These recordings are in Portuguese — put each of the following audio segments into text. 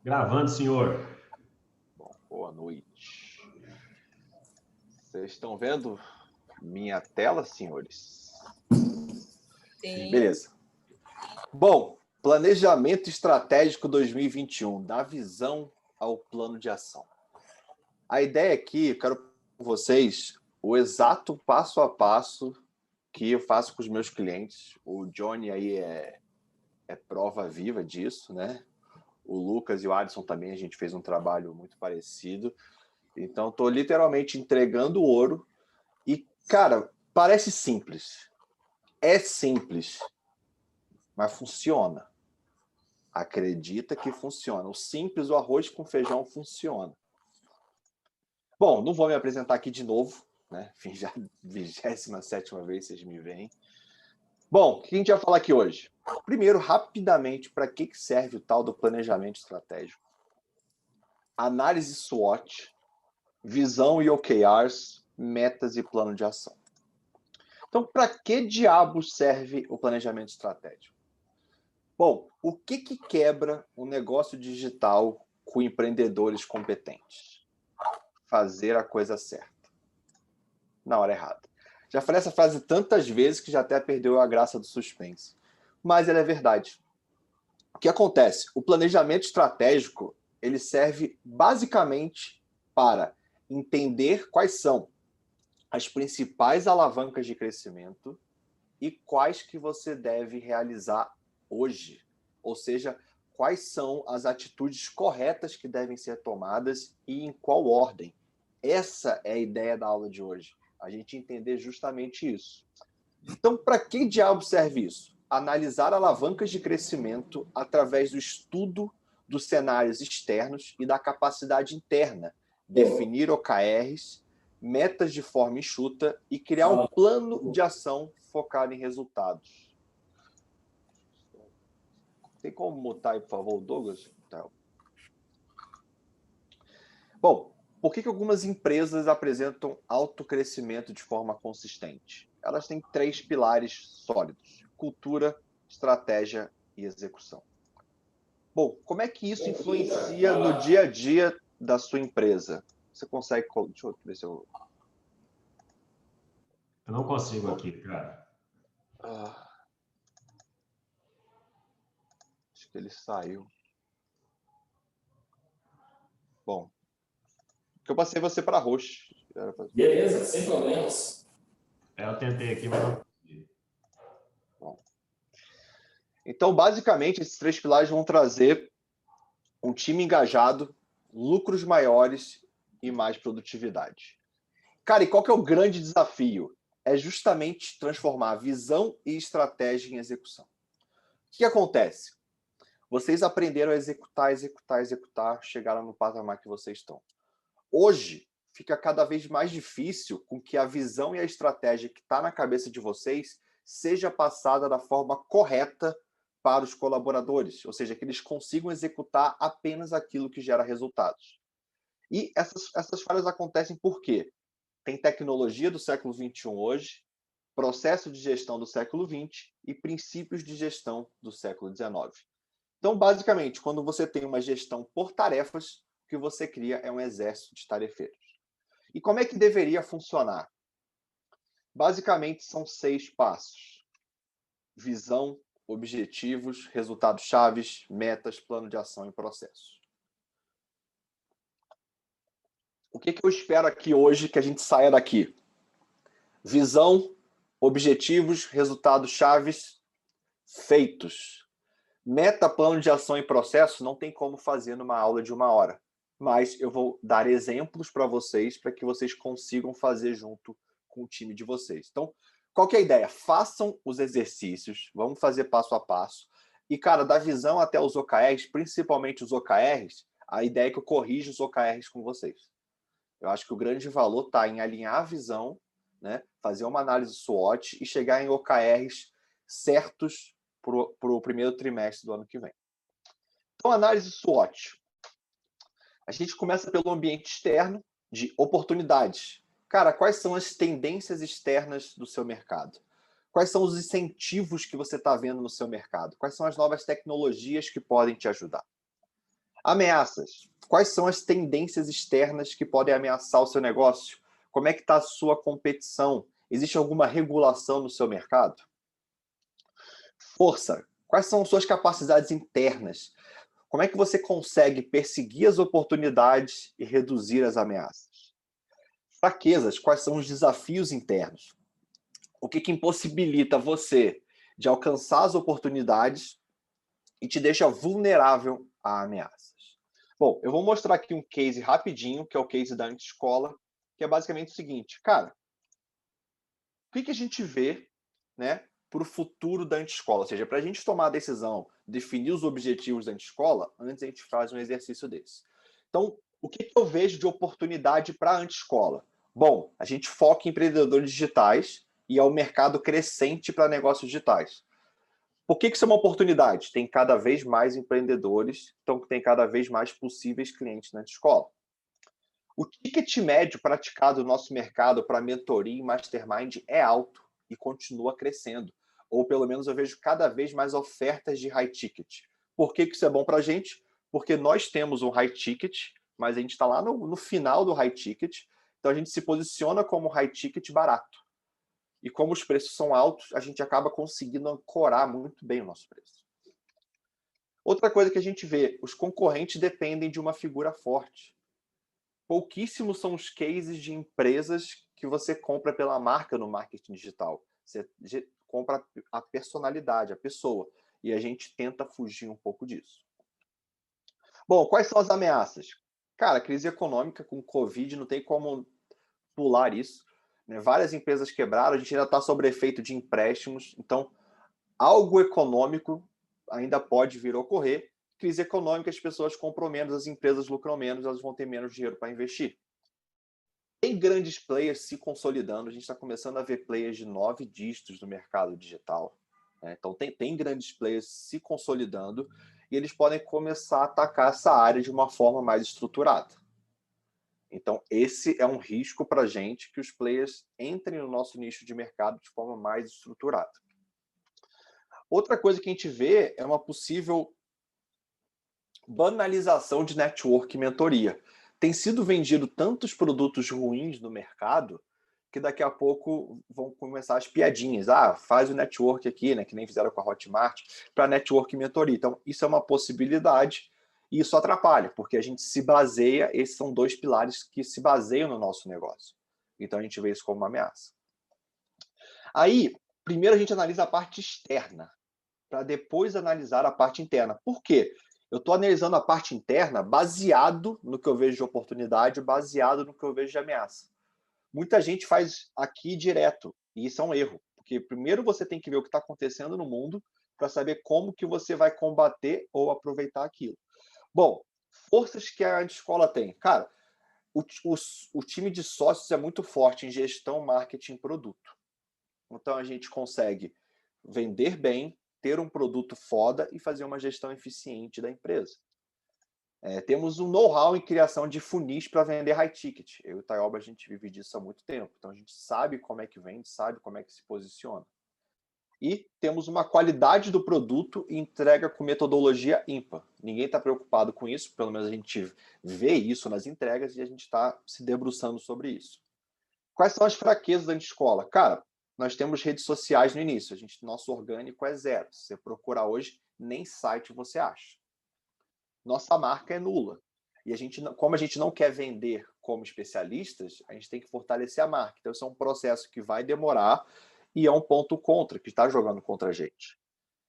Gravando, senhor. Bom, boa noite. Vocês estão vendo minha tela, senhores? Sim. Beleza. Bom, planejamento estratégico 2021, da visão ao plano de ação. A ideia aqui, eu quero com vocês o exato passo a passo que eu faço com os meus clientes. O Johnny aí é prova viva disso, né? O Lucas e o Adson também, a gente fez um trabalho muito parecido. Então, estou literalmente entregando ouro. E, cara, parece simples. É simples, mas funciona. Acredita que funciona. O simples, o arroz com feijão funciona. Bom, não vou me apresentar aqui de novo, né? Enfim, já 27ª vez vocês me veem. Bom, o que a gente vai falar aqui hoje? Primeiro, rapidamente, para que serve o tal do planejamento estratégico? Análise SWOT, visão e OKRs, metas e plano de ação. Então, para que diabos serve o planejamento estratégico? Bom, o que quebra o negócio digital com empreendedores competentes? Fazer a coisa certa. Na hora errada. Já falei essa frase tantas vezes que já até perdeu a graça do suspense. Mas ela é verdade. O que acontece? O planejamento estratégico, ele serve basicamente para entender quais são as principais alavancas de crescimento e quais que você deve realizar hoje. Ou seja, quais são as atitudes corretas que devem ser tomadas e em qual ordem. Essa é a ideia da aula de hoje. A gente entender justamente isso. Então, para que diabo serve isso? Analisar alavancas de crescimento através do estudo dos cenários externos e da capacidade interna, definir OKRs, metas de forma enxuta e criar um plano de ação focado em resultados. Tem como mutar aí, por favor, o Douglas? Tá. Bom, por que algumas empresas apresentam alto crescimento de forma consistente? Elas têm 3 pilares sólidos: cultura, estratégia e execução. Bom, como é que isso influencia no dia a dia da sua empresa? Você consegue... Deixa eu ver se eu... Eu não consigo aqui, cara. Acho que ele saiu. Bom, que eu passei você para roxo. Beleza, sem problemas. Eu tentei aqui, mas não consegui. Bom. Então, basicamente, esses 3 pilares vão trazer um time engajado, lucros maiores e mais produtividade. Cara, e qual que é o grande desafio? É justamente transformar visão e estratégia em execução. O que acontece? Vocês aprenderam a executar, chegaram no patamar que vocês estão. Hoje, fica cada vez mais difícil com que a visão e a estratégia que está na cabeça de vocês seja passada da forma correta para os colaboradores, ou seja, que eles consigam executar apenas aquilo que gera resultados. E essas falhas acontecem por quê? Tem tecnologia do século XXI hoje, processo de gestão do século XX e princípios de gestão do século XIX. Então, basicamente, quando você tem uma gestão por tarefas, o que você cria é um exército de tarefeiros. E como é que deveria funcionar? Basicamente, são 6 passos: visão, objetivos, resultados chaves, metas, plano de ação e processos. O que eu espero aqui hoje que a gente saia daqui? Visão, objetivos, resultados chaves feitos. Meta, plano de ação e processo não tem como fazer numa aula de 1 hora, mas eu vou dar exemplos para vocês para que vocês consigam fazer junto com o time de vocês. Então, qual que é a ideia? Façam os exercícios, vamos fazer passo a passo. E, cara, da visão até os OKRs, principalmente os OKRs, a ideia é que eu corrija os OKRs com vocês. Eu acho que o grande valor está em alinhar a visão, né, fazer uma análise SWOT e chegar em OKRs certos para o primeiro trimestre do ano que vem. Então, análise SWOT. A gente começa pelo ambiente externo de oportunidades. Cara, quais são as tendências externas do seu mercado? Quais são os incentivos que você está vendo no seu mercado? Quais são as novas tecnologias que podem te ajudar? Ameaças. Quais são as tendências externas que podem ameaçar o seu negócio? Como é que está a sua competição? Existe alguma regulação no seu mercado? Força. Quais são suas capacidades internas? Como é que você consegue perseguir as oportunidades e reduzir as ameaças? Fraquezas. Quais são os desafios internos? O que impossibilita você de alcançar as oportunidades e te deixa vulnerável a ameaças? Bom, eu vou mostrar aqui um case rapidinho, que é o case da Antiscola, que é basicamente o seguinte, cara, o que a gente vê, né, para o futuro da Antiscola? Ou seja, para a gente tomar a decisão, definir os objetivos da Antiscola, antes a gente faz um exercício desse. Então, o que eu vejo de oportunidade para a Antiscola? Bom, a gente foca em empreendedores digitais e é um mercado crescente para negócios digitais. Por que isso é uma oportunidade? Tem cada vez mais empreendedores, então tem cada vez mais possíveis clientes na escola. O ticket médio praticado no nosso mercado para mentoria e mastermind é alto e continua crescendo. Ou pelo menos eu vejo cada vez mais ofertas de high ticket. Por que isso é bom para a gente? Porque nós temos um high ticket, mas a gente está lá no final do high ticket, então a gente se posiciona como high ticket barato. E como os preços são altos, a gente acaba conseguindo ancorar muito bem o nosso preço. Outra coisa que a gente vê, os concorrentes dependem de uma figura forte. Pouquíssimos são os cases de empresas que você compra pela marca no marketing digital. Você compra a personalidade, a pessoa. E a gente tenta fugir um pouco disso. Bom, quais são as ameaças? Cara, crise econômica com Covid, não tem como pular isso. Né? Várias empresas quebraram, a gente ainda está sob efeito de empréstimos. Então, algo econômico ainda pode vir a ocorrer. Crise econômica, as pessoas compram menos, as empresas lucram menos, elas vão ter menos dinheiro para investir. Tem grandes players se consolidando, a gente está começando a ver players de 9 dígitos no mercado digital. Né? Então, tem grandes players se consolidando e eles podem começar a atacar essa área de uma forma mais estruturada. Então, esse é um risco para a gente que os players entrem no nosso nicho de mercado de forma mais estruturada. Outra coisa que a gente vê é uma possível banalização de network e mentoria. Tem sido vendido tantos produtos ruins no mercado que daqui a pouco vão começar as piadinhas. Ah, faz o network aqui, né, que nem fizeram com a Hotmart, para network e mentoria. Então, isso é uma possibilidade e isso atrapalha, porque a gente se baseia, esses são dois pilares que se baseiam no nosso negócio. Então, a gente vê isso como uma ameaça. Aí, primeiro a gente analisa a parte externa, para depois analisar a parte interna. Por quê? Eu estou analisando a parte interna baseado no que eu vejo de oportunidade, baseado no que eu vejo de ameaça. Muita gente faz aqui direto, e isso é um erro, porque primeiro você tem que ver o que está acontecendo no mundo para saber como que você vai combater ou aproveitar aquilo. Bom, forças que a escola tem. Cara, o time de sócios é muito forte em gestão, marketing e produto. Então a gente consegue vender bem, ter um produto foda e fazer uma gestão eficiente da empresa. Temos um know-how em criação de funis para vender high ticket. Eu e o Taioba, a gente vive disso há muito tempo. Então, a gente sabe como é que vende, sabe como é que se posiciona. E temos uma qualidade do produto e entrega com metodologia ímpar. Ninguém está preocupado com isso, pelo menos a gente vê isso nas entregas e a gente está se debruçando sobre isso. Quais são as fraquezas da escola? Cara, nós temos redes sociais no início. Nosso orgânico é zero. Se você procurar hoje, nem site você acha. Nossa marca é nula. E como a gente não quer vender como especialistas, a gente tem que fortalecer a marca. Então, isso é um processo que vai demorar e é um ponto contra, que está jogando contra a gente.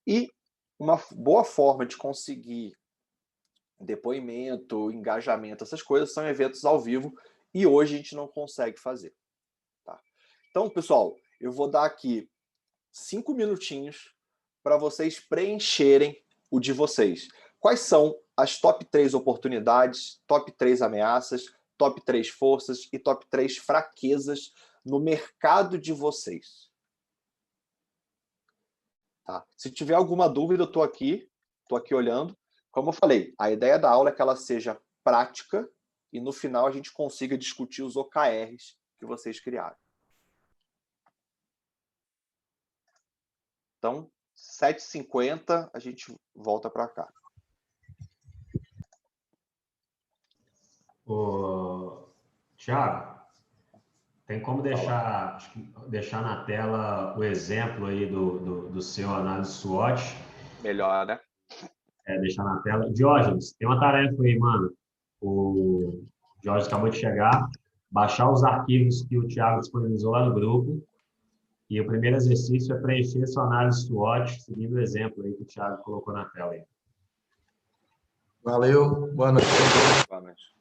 E uma boa forma de conseguir depoimento, engajamento, essas coisas são eventos ao vivo e hoje a gente não consegue fazer. Tá? Então, pessoal, eu vou dar aqui 5 minutinhos para vocês preencherem o de vocês. Quais são as top 3 oportunidades, top 3 ameaças, top 3 forças e top 3 fraquezas no mercado de vocês? Tá? Se tiver alguma dúvida, eu estou aqui olhando. Como eu falei, a ideia da aula é que ela seja prática e no final a gente consiga discutir os OKRs que vocês criaram. Então, 7h50, a gente volta para cá. Thiago, tem como deixar na tela o exemplo aí do seu análise SWOT? Melhor, né? Deixar na tela. Diógenes, tem uma tarefa aí, mano. O Diógenes acabou de chegar. Baixar os arquivos que o Thiago disponibilizou lá no grupo. E o primeiro exercício é preencher sua análise SWOT, seguindo o exemplo aí que o Thiago colocou na tela aí. Valeu, boa noite. Boa noite.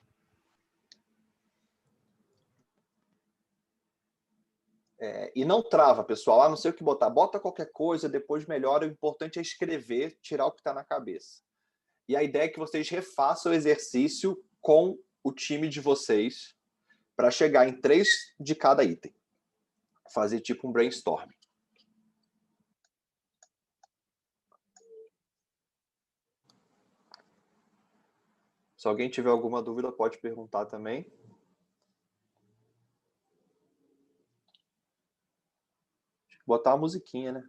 E não trava, pessoal. Não sei o que botar. Bota qualquer coisa, depois melhora. O importante é escrever, tirar o que está na cabeça. E a ideia é que vocês refaçam o exercício com o time de vocês para chegar em 3 de cada item. Fazer tipo um brainstorming. Se alguém tiver alguma dúvida, pode perguntar também. Botar a musiquinha, né?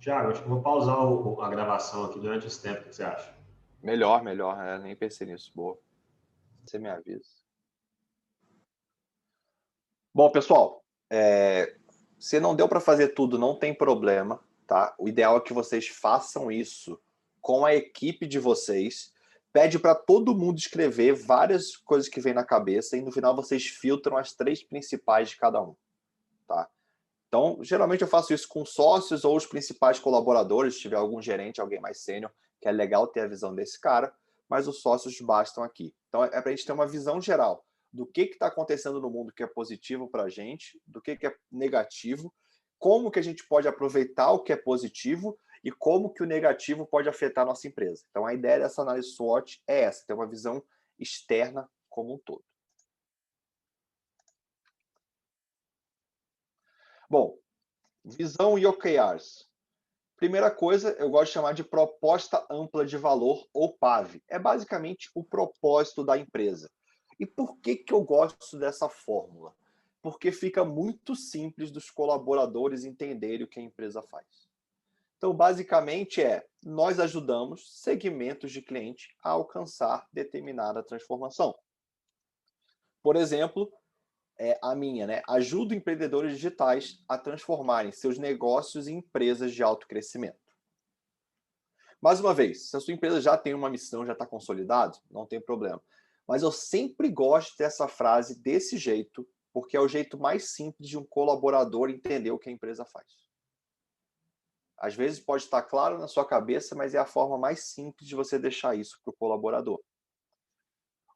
Thiago, acho que eu vou pausar a gravação aqui durante esse tempo. O que você acha? Melhor. Nem pensei nisso. Boa. Você me avisa. Bom, pessoal, se não deu para fazer tudo, não tem problema, tá? O ideal é que vocês façam isso com a equipe de vocês. Pede para todo mundo escrever várias coisas que vem na cabeça e no final vocês filtram as 3 principais de cada um, tá? Então, geralmente eu faço isso com sócios ou os principais colaboradores, se tiver algum gerente, alguém mais sênior, que é legal ter a visão desse cara, mas os sócios bastam aqui. Então, é para a gente ter uma visão geral do que está acontecendo no mundo que é positivo para a gente, do que é negativo, como que a gente pode aproveitar o que é positivo e como que o negativo pode afetar a nossa empresa. Então, a ideia dessa análise SWOT é essa, ter uma visão externa como um todo. Bom, visão e OKRs. Primeira coisa, eu gosto de chamar de proposta ampla de valor, ou PAV. É basicamente o propósito da empresa. E por que eu gosto dessa fórmula? Porque fica muito simples dos colaboradores entenderem o que a empresa faz. Então, basicamente nós ajudamos segmentos de cliente a alcançar determinada transformação. Por exemplo, a minha, né? Ajudo empreendedores digitais a transformarem seus negócios em empresas de alto crescimento. Mais uma vez, se a sua empresa já tem uma missão, já está consolidado, não tem problema. Mas eu sempre gosto dessa frase desse jeito, porque é o jeito mais simples de um colaborador entender o que a empresa faz. Às vezes pode estar claro na sua cabeça, mas é a forma mais simples de você deixar isso para o colaborador.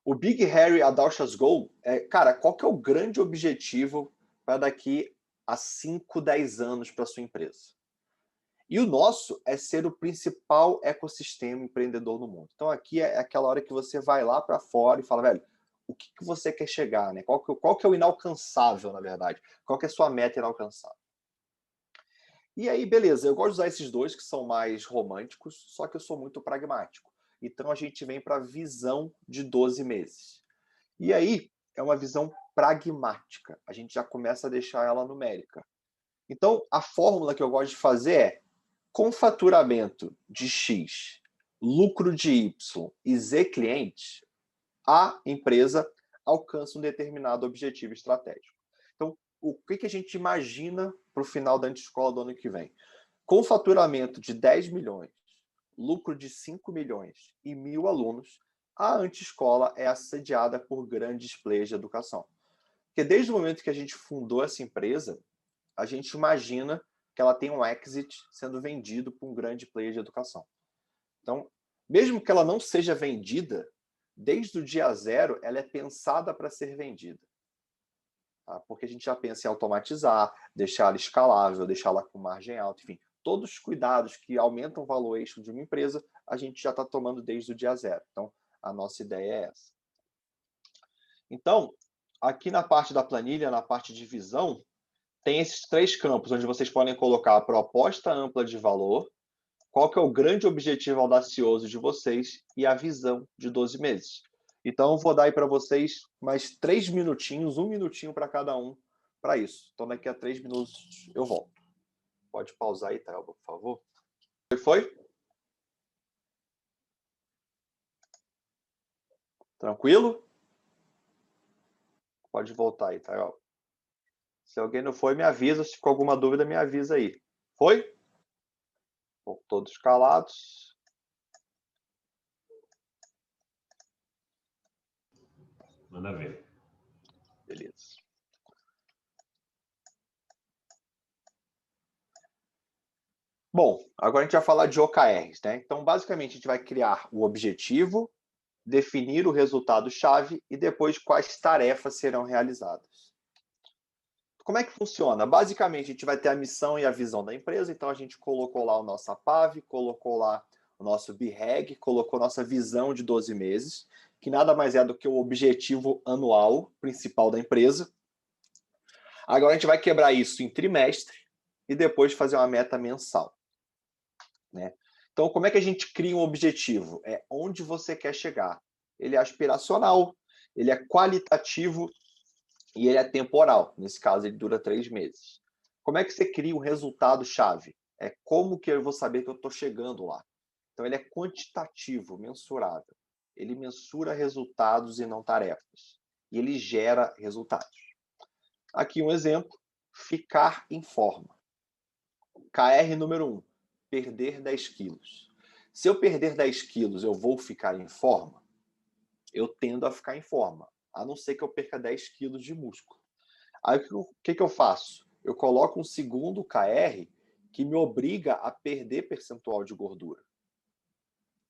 O Big Harry Audacious Goal cara, qual que é o grande objetivo para daqui a 5, 10 anos para sua empresa? E o nosso é ser o principal ecossistema empreendedor no mundo. Então aqui é aquela hora que você vai lá para fora e fala, velho, o que você quer chegar, né? Qual que é o inalcançável, na verdade? Qual que é a sua meta inalcançável? E aí, beleza, eu gosto de usar esses dois que são mais românticos, só que eu sou muito pragmático. Então a gente vem para a visão de 12 meses. E aí é uma visão pragmática. A gente já começa a deixar ela numérica. Então a fórmula que eu gosto de fazer com faturamento de X, lucro de Y e Z clientes, a empresa alcança um determinado objetivo estratégico. Então, o que a gente imagina para o final da antescola do ano que vem? Com faturamento de 10 milhões, lucro de 5 milhões e 1.000 alunos, a antescola é assediada por grandes players de educação. Porque desde o momento que a gente fundou essa empresa, a gente imagina que ela tem um exit sendo vendido por um grande player de educação. Então, mesmo que ela não seja vendida, desde o dia zero, ela é pensada para ser vendida. Tá? Porque a gente já pensa em automatizar, deixar ela escalável, deixar ela com margem alta, enfim, todos os cuidados que aumentam o valuation de uma empresa, a gente já está tomando desde o dia zero. Então, a nossa ideia é essa. Então, aqui na parte da planilha, na parte de visão, tem esses 3 campos, onde vocês podem colocar a proposta ampla de valor, qual que é o grande objetivo audacioso de vocês e a visão de 12 meses. Então, eu vou dar aí para vocês mais 3 minutinhos, 1 minutinho para cada um, para isso. Então, daqui a 3 minutos eu volto. Pode pausar aí, Thelma, por favor. Foi? Tranquilo? Pode voltar aí, Thelma. Se alguém não foi, me avisa. Se ficou alguma dúvida, me avisa aí. Foi? Bom, todos calados. Manda ver. Beleza. Bom, agora a gente vai falar de OKRs, né? Então, basicamente, a gente vai criar o objetivo, definir o resultado-chave e depois quais tarefas serão realizadas. Como é que funciona? Basicamente, a gente vai ter a missão e a visão da empresa, então a gente colocou lá o nosso APAV, colocou lá o nosso BREG, colocou nossa visão de 12 meses, que nada mais é do que o objetivo anual principal da empresa. Agora a gente vai quebrar isso em trimestre e depois fazer uma meta mensal, né? Então, como é que a gente cria um objetivo? É onde você quer chegar. Ele é aspiracional, ele é qualitativo e ele é temporal. Nesse caso, ele dura 3 meses. Como é que você cria um resultado-chave? É como que eu vou saber que eu estou chegando lá. Então, ele é quantitativo, mensurável. Ele mensura resultados e não tarefas. E ele gera resultados. Aqui um exemplo, ficar em forma. KR número 1, perder 10 quilos. Se eu perder 10 quilos, eu vou ficar em forma? Eu tendo a ficar em forma, a não ser que eu perca 10 quilos de músculo. Aí o que eu faço? Eu coloco um segundo KR que me obriga a perder percentual de gordura.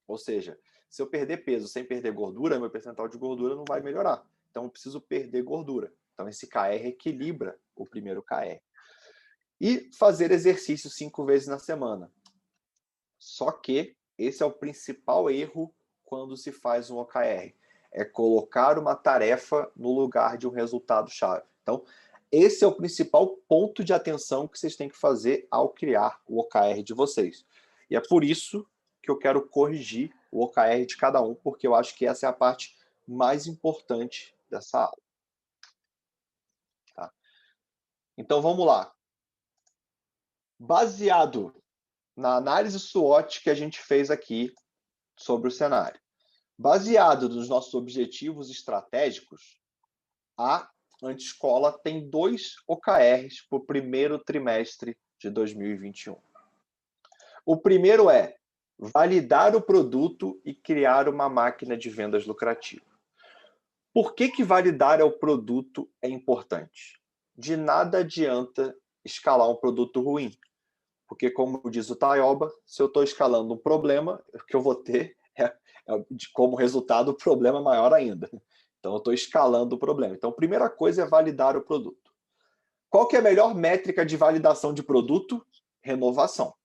Ou seja, se eu perder peso sem perder gordura, meu percentual de gordura não vai melhorar. Então eu preciso perder gordura. Então esse KR equilibra o primeiro KR. E fazer exercício 5 vezes na semana. Só que esse é o principal erro quando se faz um OKR. É colocar uma tarefa no lugar de um resultado-chave. Então, esse é o principal ponto de atenção que vocês têm que fazer ao criar o OKR de vocês. E é por isso que eu quero corrigir o OKR de cada um, porque eu acho que essa é a parte mais importante dessa aula. Tá? Então, vamos lá. Baseado na análise SWOT que a gente fez aqui sobre o cenário, baseado nos nossos objetivos estratégicos, a Anti-Escola tem 2 OKRs para o primeiro trimestre de 2021. O primeiro é validar o produto e criar uma máquina de vendas lucrativa. Por que validar o produto é importante? De nada adianta escalar um produto ruim. Porque, como diz o Tayoba, se eu estou escalando um problema, o que eu vou ter como resultado, o problema maior ainda. Então, eu estou escalando o problema. Então, a primeira coisa é validar o produto. Qual que é a melhor métrica de validação de produto? Renovação.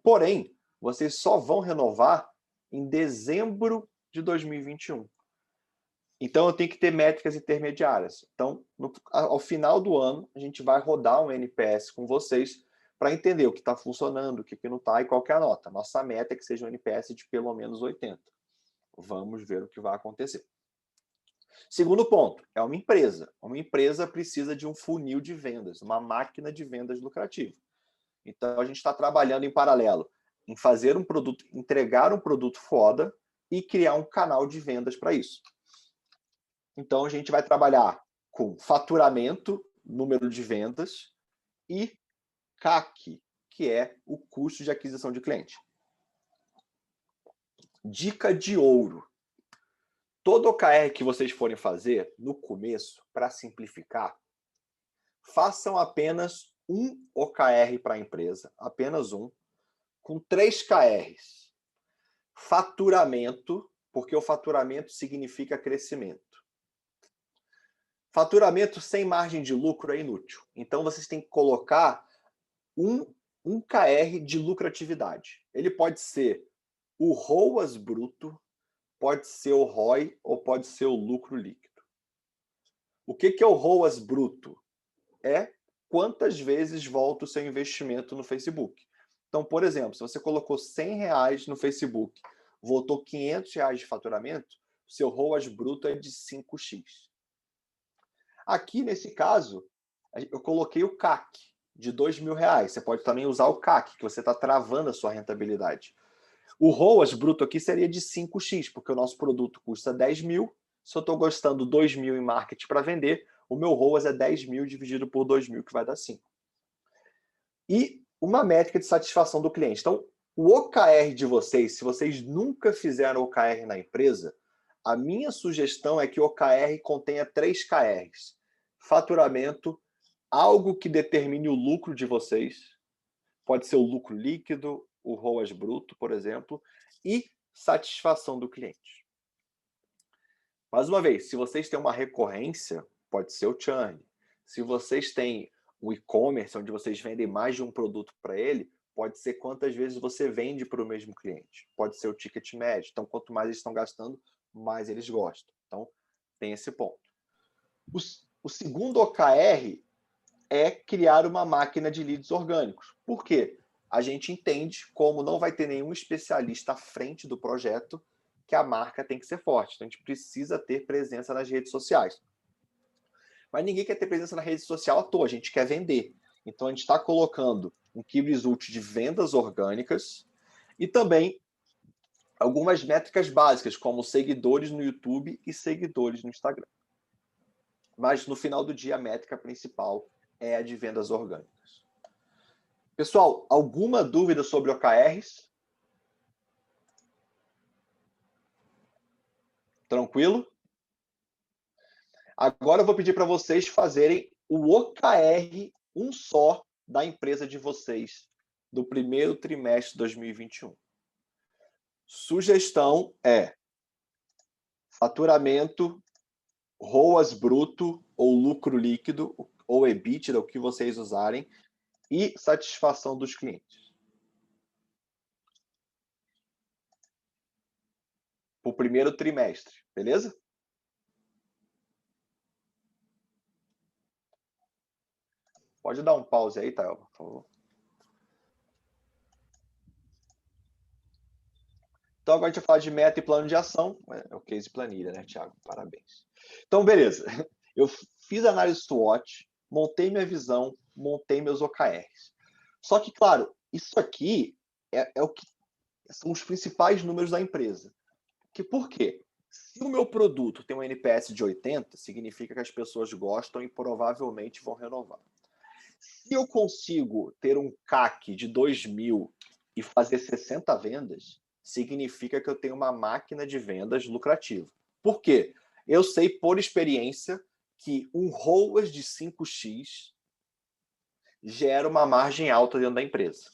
Porém, vocês só vão renovar em dezembro de 2021. Então, eu tenho que ter métricas intermediárias. Então, ao final do ano, a gente vai rodar um NPS com vocês para entender o que está funcionando, o que não está e qual que é a nota. Nossa meta é que seja um NPS de pelo menos 80. Vamos ver o que vai acontecer. Segundo ponto, é uma empresa. Uma empresa precisa de um funil de vendas, uma máquina de vendas lucrativa. Então, a gente está trabalhando em paralelo em fazer um produto, entregar um produto foda e criar um canal de vendas para isso. Então, a gente vai trabalhar com faturamento, número de vendas, e CAC, que é o custo de aquisição de cliente. Dica de ouro. Todo OKR que vocês forem fazer, no começo, para simplificar, façam apenas um OKR para a empresa, apenas um, com 3 KRs. Faturamento, porque o faturamento significa crescimento. Faturamento sem margem de lucro é inútil. Então, vocês têm que colocar um um KR de lucratividade. Ele pode ser o ROAS bruto, pode ser o ROI ou pode ser o lucro líquido. O que é o ROAS bruto? É quantas vezes volta o seu investimento no Facebook. Então, por exemplo, se você colocou R$100 no Facebook, voltou R$500 de faturamento, o seu ROAS bruto é de 5x. Aqui, nesse caso, eu coloquei o CAC de R$2.000. Você pode também usar o CAC, que você está travando a sua rentabilidade. O ROAS bruto aqui seria de 5x, porque o nosso produto custa 10 mil. Se eu estou gastando 2 mil em marketing para vender, o meu ROAS é 10 mil dividido por 2 mil, que vai dar 5. E uma métrica de satisfação do cliente. Então, o OKR de vocês, se vocês nunca fizeram OKR na empresa, a minha sugestão é que o OKR contenha 3 KRs. Faturamento, algo que determine o lucro de vocês. Pode ser o lucro líquido, o ROAS bruto, por exemplo, e satisfação do cliente. Mais uma vez, se vocês têm uma recorrência, pode ser o churn. Se vocês têm um e-commerce, onde vocês vendem mais de um produto para ele, pode ser quantas vezes você vende para o mesmo cliente. Pode ser o ticket médio. Então, quanto mais eles estão gastando, mais eles gostam. Então, tem esse ponto. O segundo OKR é criar uma máquina de leads orgânicos. Por quê? A gente entende, como não vai ter nenhum especialista à frente do projeto, que a marca tem que ser forte. Então, a gente precisa ter presença nas redes sociais. Mas ninguém quer ter presença na rede social à toa, a gente quer vender. Então, a gente está colocando um key result de vendas orgânicas e também algumas métricas básicas, como seguidores no YouTube e seguidores no Instagram. Mas, no final do dia, a métrica principal é a de vendas orgânicas. Pessoal, alguma dúvida sobre OKRs? Tranquilo? Agora eu vou pedir para vocês fazerem o OKR, um só, da empresa de vocês, do primeiro trimestre de 2021. Sugestão é faturamento, ROAS bruto ou lucro líquido, ou EBITDA, o que vocês usarem, e satisfação dos clientes. Para o primeiro trimestre, beleza? Pode dar um pause aí, Thelma, por favor. Então, agora a gente vai falar de meta e plano de ação. É o case planilha, né, Thiago? Parabéns. Então, beleza. Eu fiz análise SWOT, montei minha visão, montei meus OKRs. Só que, claro, isso aqui é o que são os principais números da empresa. Por quê? Se o meu produto tem um NPS de 80, significa que as pessoas gostam e provavelmente vão renovar. Se eu consigo ter um CAC de 2.000 e fazer 60 vendas, significa que eu tenho uma máquina de vendas lucrativa. Por quê? Eu sei por experiência que um ROAS de 5x gera uma margem alta dentro da empresa.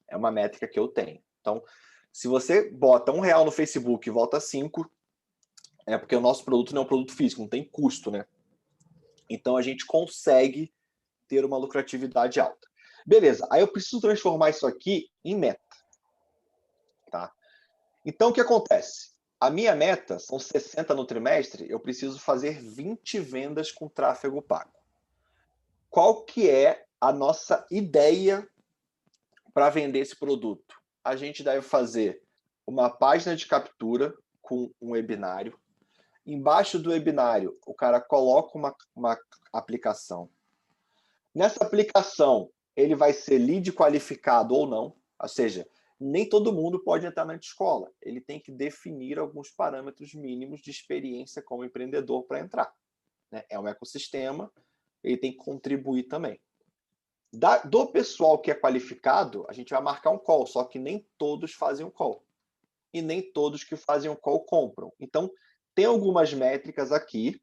É uma métrica que eu tenho. Então, se você bota R$1 no Facebook e volta 5, é porque o nosso produto não é um produto físico, não tem custo, né? Então, a gente consegue ter uma lucratividade alta. Beleza, aí eu preciso transformar isso aqui em meta. Tá? Então, o que acontece? A minha meta são 60 no trimestre, eu preciso fazer 20 vendas com tráfego pago. Qual que é a nossa ideia para vender esse produto? A gente deve fazer uma página de captura com um webinário. Embaixo do webinário, o cara coloca uma aplicação. Nessa aplicação, ele vai ser lead qualificado ou não, ou seja, nem todo mundo pode entrar na escola. Ele tem que definir alguns parâmetros mínimos de experiência como empreendedor para entrar. Né? É um ecossistema, ele tem que contribuir também. Do pessoal que é qualificado, a gente vai marcar um call, só que nem todos fazem um call. E nem todos que fazem um call compram. Então, tem algumas métricas aqui,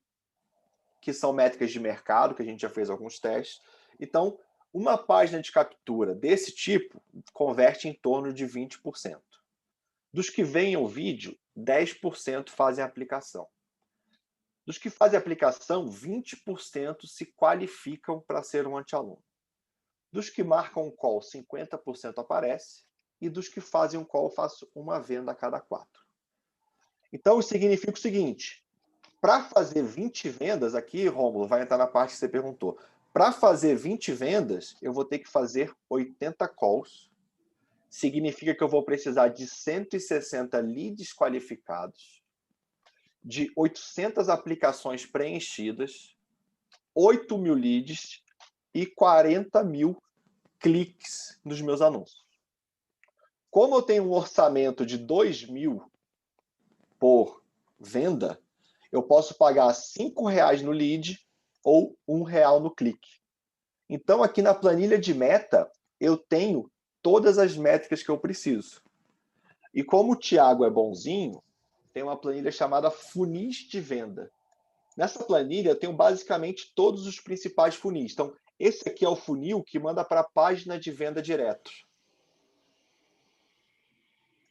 que são métricas de mercado, que a gente já fez alguns testes. Então, uma página de captura desse tipo converte em torno de 20%. Dos que veem o vídeo, 10% fazem a aplicação. Dos que fazem a aplicação, 20% se qualificam para ser um anti-aluno. Dos que marcam um call, 50% aparece. E dos que fazem um call, eu faço uma venda a cada 4. Então, isso significa o seguinte. Para fazer 20 vendas, aqui, Rômulo, vai entrar na parte que você perguntou. Para fazer 20 vendas, eu vou ter que fazer 80 calls. Significa que eu vou precisar de 160 leads qualificados, de 800 aplicações preenchidas, 8.000 leads e 40.000 cliques nos meus anúncios. Como eu tenho um orçamento de 2.000 por venda, eu posso pagar R$5 no lead ou R$1 no clique. Então, aqui na planilha de meta, eu tenho todas as métricas que eu preciso. E como o Thiago é bonzinho, tem uma planilha chamada funis de venda. Nessa planilha, eu tenho basicamente todos os principais funis. Então, esse aqui é o funil que manda para a página de venda direto.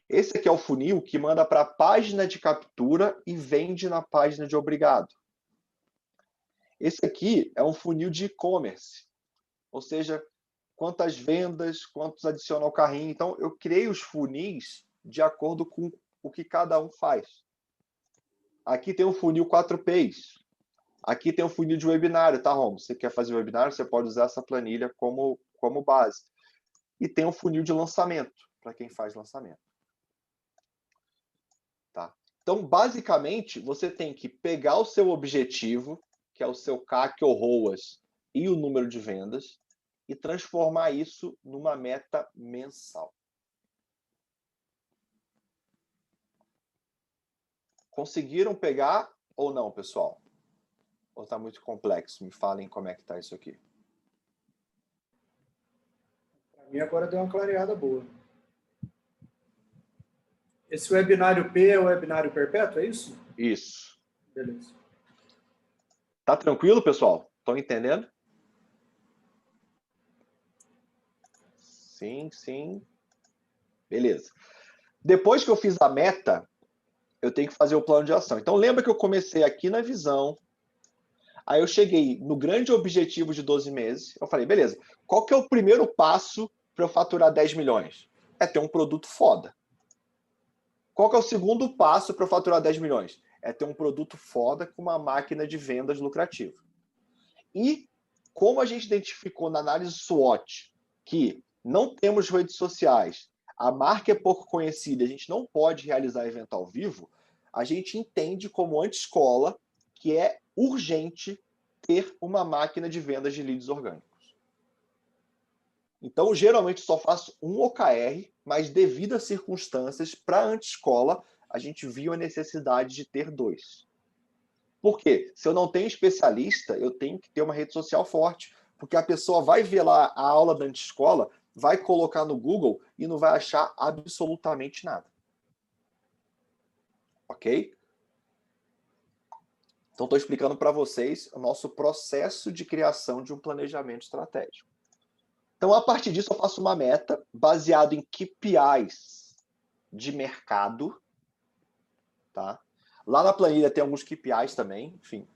Esse aqui é o funil que manda para a página de captura e vende na página de obrigado. Esse aqui é um funil de e-commerce, ou seja, quantas vendas, quantos adiciona ao carrinho. Então, eu criei os funis de acordo com o que cada um faz. Aqui tem um funil 4Ps. Aqui tem um funil de webinário, tá, Romo? Você quer fazer webinário, você pode usar essa planilha como base. E tem um funil de lançamento, para quem faz lançamento. Tá? Então, basicamente, você tem que pegar o seu objetivo, que é o seu CAC ou ROAS, e o número de vendas, e transformar isso numa meta mensal. Conseguiram pegar ou não, pessoal? Ou está muito complexo? Me falem como é que está isso aqui. Para mim agora deu uma clareada boa. Esse webinário P é o webinário perpétuo, é isso? Isso. Beleza. Tá tranquilo, pessoal? Estão entendendo? Sim, sim. Beleza. Depois que eu fiz a meta, eu tenho que fazer o plano de ação. Então, lembra que eu comecei aqui na visão, aí eu cheguei no grande objetivo de 12 meses, eu falei, beleza, qual que é o primeiro passo para eu faturar 10 milhões? É ter um produto foda. Qual que é o segundo passo para eu faturar 10 milhões? É ter um produto foda com uma máquina de vendas lucrativa. E como a gente identificou na análise SWOT que não temos redes sociais, a marca é pouco conhecida, a gente não pode realizar evento ao vivo, a gente entende como anti-escola que é urgente ter uma máquina de vendas de leads orgânicos. Então, geralmente só faço um OKR, mas devido às circunstâncias, para a anti-escola, a gente viu a necessidade de ter 2. Por quê? Se eu não tenho especialista, eu tenho que ter uma rede social forte, porque a pessoa vai ver lá a aula da anti-escola, vai colocar no Google e não vai achar absolutamente nada. Ok? Então, estou explicando para vocês o nosso processo de criação de um planejamento estratégico. Então, a partir disso, eu faço uma meta baseado em KPIs de mercado. Tá? Lá na planilha tem alguns KPIs também, enfim.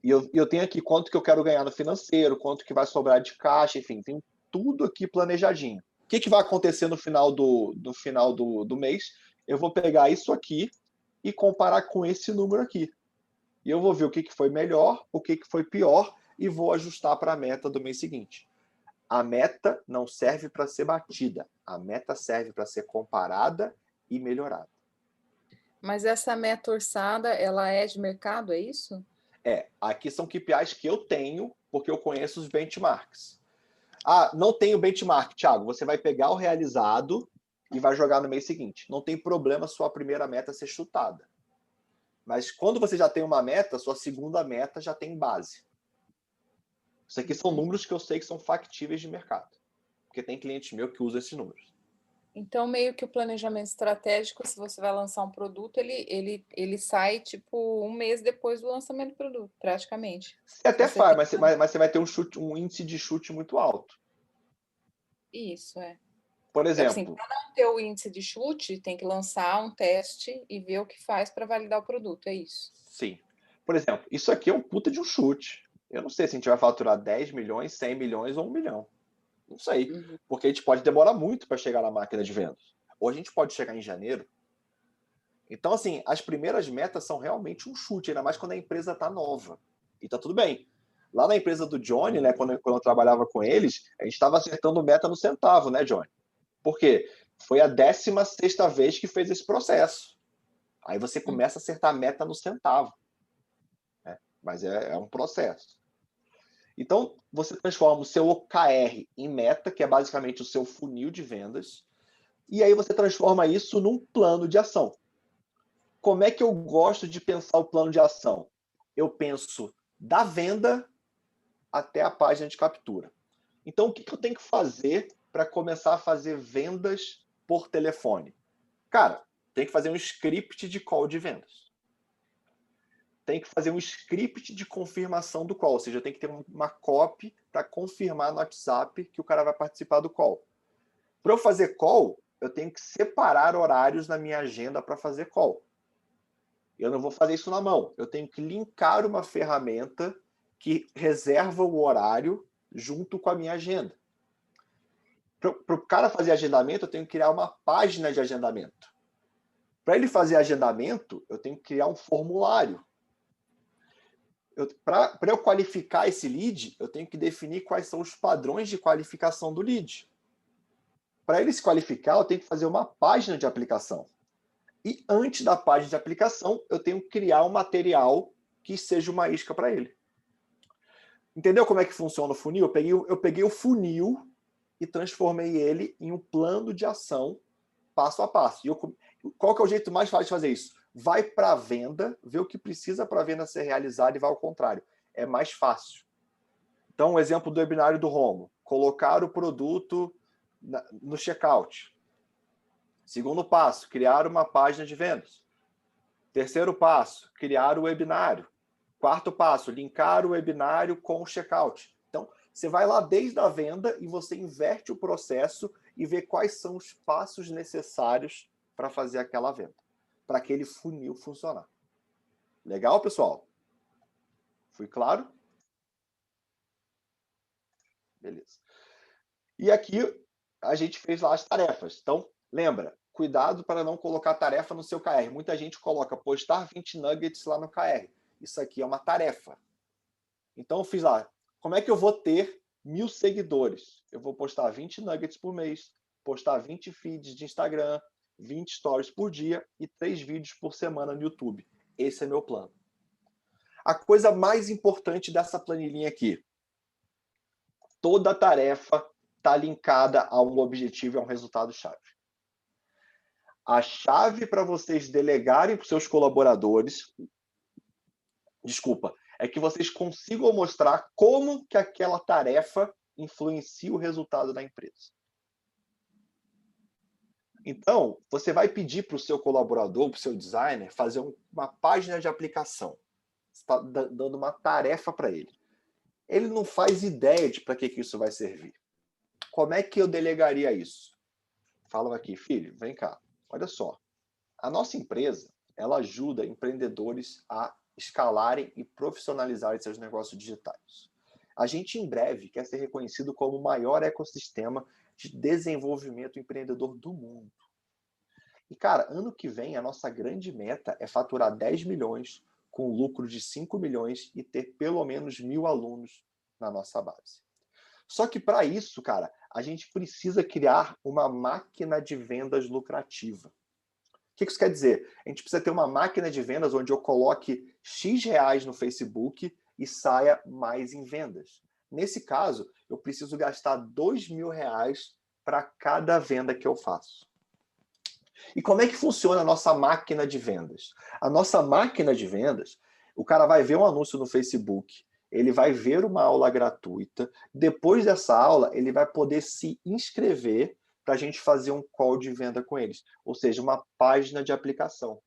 E eu tenho aqui quanto que eu quero ganhar no financeiro, quanto que vai sobrar de caixa, enfim, tem tudo aqui planejadinho. O que vai acontecer no final do mês? Eu vou pegar isso aqui e comparar com esse número aqui. E eu vou ver o que foi melhor, o que foi pior, e vou ajustar para a meta do mês seguinte. A meta não serve para ser batida. A meta serve para ser comparada e melhorada. Mas essa meta orçada, ela é de mercado, é isso? Aqui são KPIs que eu tenho, porque eu conheço os benchmarks. Ah, não tenho benchmark, Thiago. Você vai pegar o realizado e vai jogar no mês seguinte. Não tem problema sua primeira meta ser chutada. Mas quando você já tem uma meta, sua segunda meta já tem base. Isso aqui são números que eu sei que são factíveis de mercado. Porque tem cliente meu que usa esses números. Então, meio que o planejamento estratégico, se você vai lançar um produto, ele sai, tipo, um mês depois do lançamento do produto, praticamente. Você até faz, mas você vai ter um índice de chute muito alto. Isso, é. Por exemplo... Assim, para não ter o índice de chute, tem que lançar um teste e ver o que faz para validar o produto, é isso? Sim. Por exemplo, isso aqui é um puta de um chute. Eu não sei se a gente vai faturar 10 milhões, 100 milhões ou 1 milhão. Não sei. Uhum. Porque a gente pode demorar muito para chegar na máquina de vendas. Ou a gente pode chegar em janeiro. Então, assim, as primeiras metas são realmente um chute, ainda mais quando a empresa está nova. E tá tudo bem. Lá na empresa do Johnny, né, quando eu trabalhava com eles, a gente estava acertando meta no centavo, né, Johnny? Por quê? Foi a 16ª vez que fez esse processo. Aí você começa a acertar a meta no centavo. Né? Mas é um processo. Então, você transforma o seu OKR em meta, que é basicamente o seu funil de vendas, e aí você transforma isso num plano de ação. Como é que eu gosto de pensar o plano de ação? Eu penso da venda até a página de captura. Então, o que eu tenho que fazer para começar a fazer vendas por telefone? Cara, tem que fazer um script de call de vendas. Tem que fazer um script de confirmação do call, ou seja, tem que ter uma copy para confirmar no WhatsApp que o cara vai participar do call. Para eu fazer call, eu tenho que separar horários na minha agenda para fazer call. Eu não vou fazer isso na mão. Eu tenho que linkar uma ferramenta que reserva o horário junto com a minha agenda. Para o cara fazer agendamento, eu tenho que criar uma página de agendamento. Para ele fazer agendamento, eu tenho que criar um formulário. Para eu qualificar esse lead, eu tenho que definir quais são os padrões de qualificação do lead. Para ele se qualificar, eu tenho que fazer uma página de aplicação. E antes da página de aplicação, eu tenho que criar um material que seja uma isca para ele. Entendeu como é que funciona o funil? Eu peguei o funil e transformei ele em um plano de ação passo a passo. Qual que é o jeito mais fácil de fazer isso? Vai para a venda, vê o que precisa para a venda ser realizada e vai ao contrário. É mais fácil. Então, o exemplo do webinário do Romo. Colocar o produto no checkout. Segundo passo, criar uma página de vendas. Terceiro passo, criar o webinário. Quarto passo, linkar o webinário com o checkout. Então, você vai lá desde a venda e você inverte o processo e vê quais são os passos necessários para fazer aquela venda, para aquele funil funcionar. Legal, pessoal? Fui claro? Beleza. E aqui a gente fez lá as tarefas. Então, lembra, cuidado para não colocar tarefa no seu KR. Muita gente coloca postar 20 nuggets lá no KR. Isso aqui é uma tarefa. Então, eu fiz lá. Como é que eu vou ter 1000 seguidores? Eu vou postar 20 nuggets por mês, postar 20 feeds de Instagram, 20 stories por dia e 3 vídeos por semana no YouTube. Esse é meu plano. A coisa mais importante dessa planilhinha aqui. Toda tarefa está linkada a um objetivo e a um resultado-chave. A chave para vocês delegarem para os seus colaboradores, é que vocês consigam mostrar como que aquela tarefa influencia o resultado da empresa. Então, você vai pedir para o seu colaborador, para o seu designer, fazer uma página de aplicação. Você está dando uma tarefa para ele. Ele não faz ideia de para que isso vai servir. Como é que eu delegaria isso? Falam aqui, filho, vem cá. Olha só. A nossa empresa, ela ajuda empreendedores a escalarem e profissionalizarem seus negócios digitais. A gente, em breve, quer ser reconhecido como o maior ecossistema de desenvolvimento empreendedor do mundo. E, cara, ano que vem, a nossa grande meta é faturar 10 milhões com lucro de 5 milhões e ter pelo menos 1000 alunos na nossa base. Só que, para isso, cara, a gente precisa criar uma máquina de vendas lucrativa. O que isso quer dizer? A gente precisa ter uma máquina de vendas onde eu coloque X reais no Facebook e saia mais em vendas. Nesse caso, eu preciso gastar 2.000 reais para cada venda que eu faço. E como é que funciona a nossa máquina de vendas? A nossa máquina de vendas, o cara vai ver um anúncio no Facebook, ele vai ver uma aula gratuita, depois dessa aula, ele vai poder se inscrever para a gente fazer um call de venda com eles, ou seja, uma página de aplicação.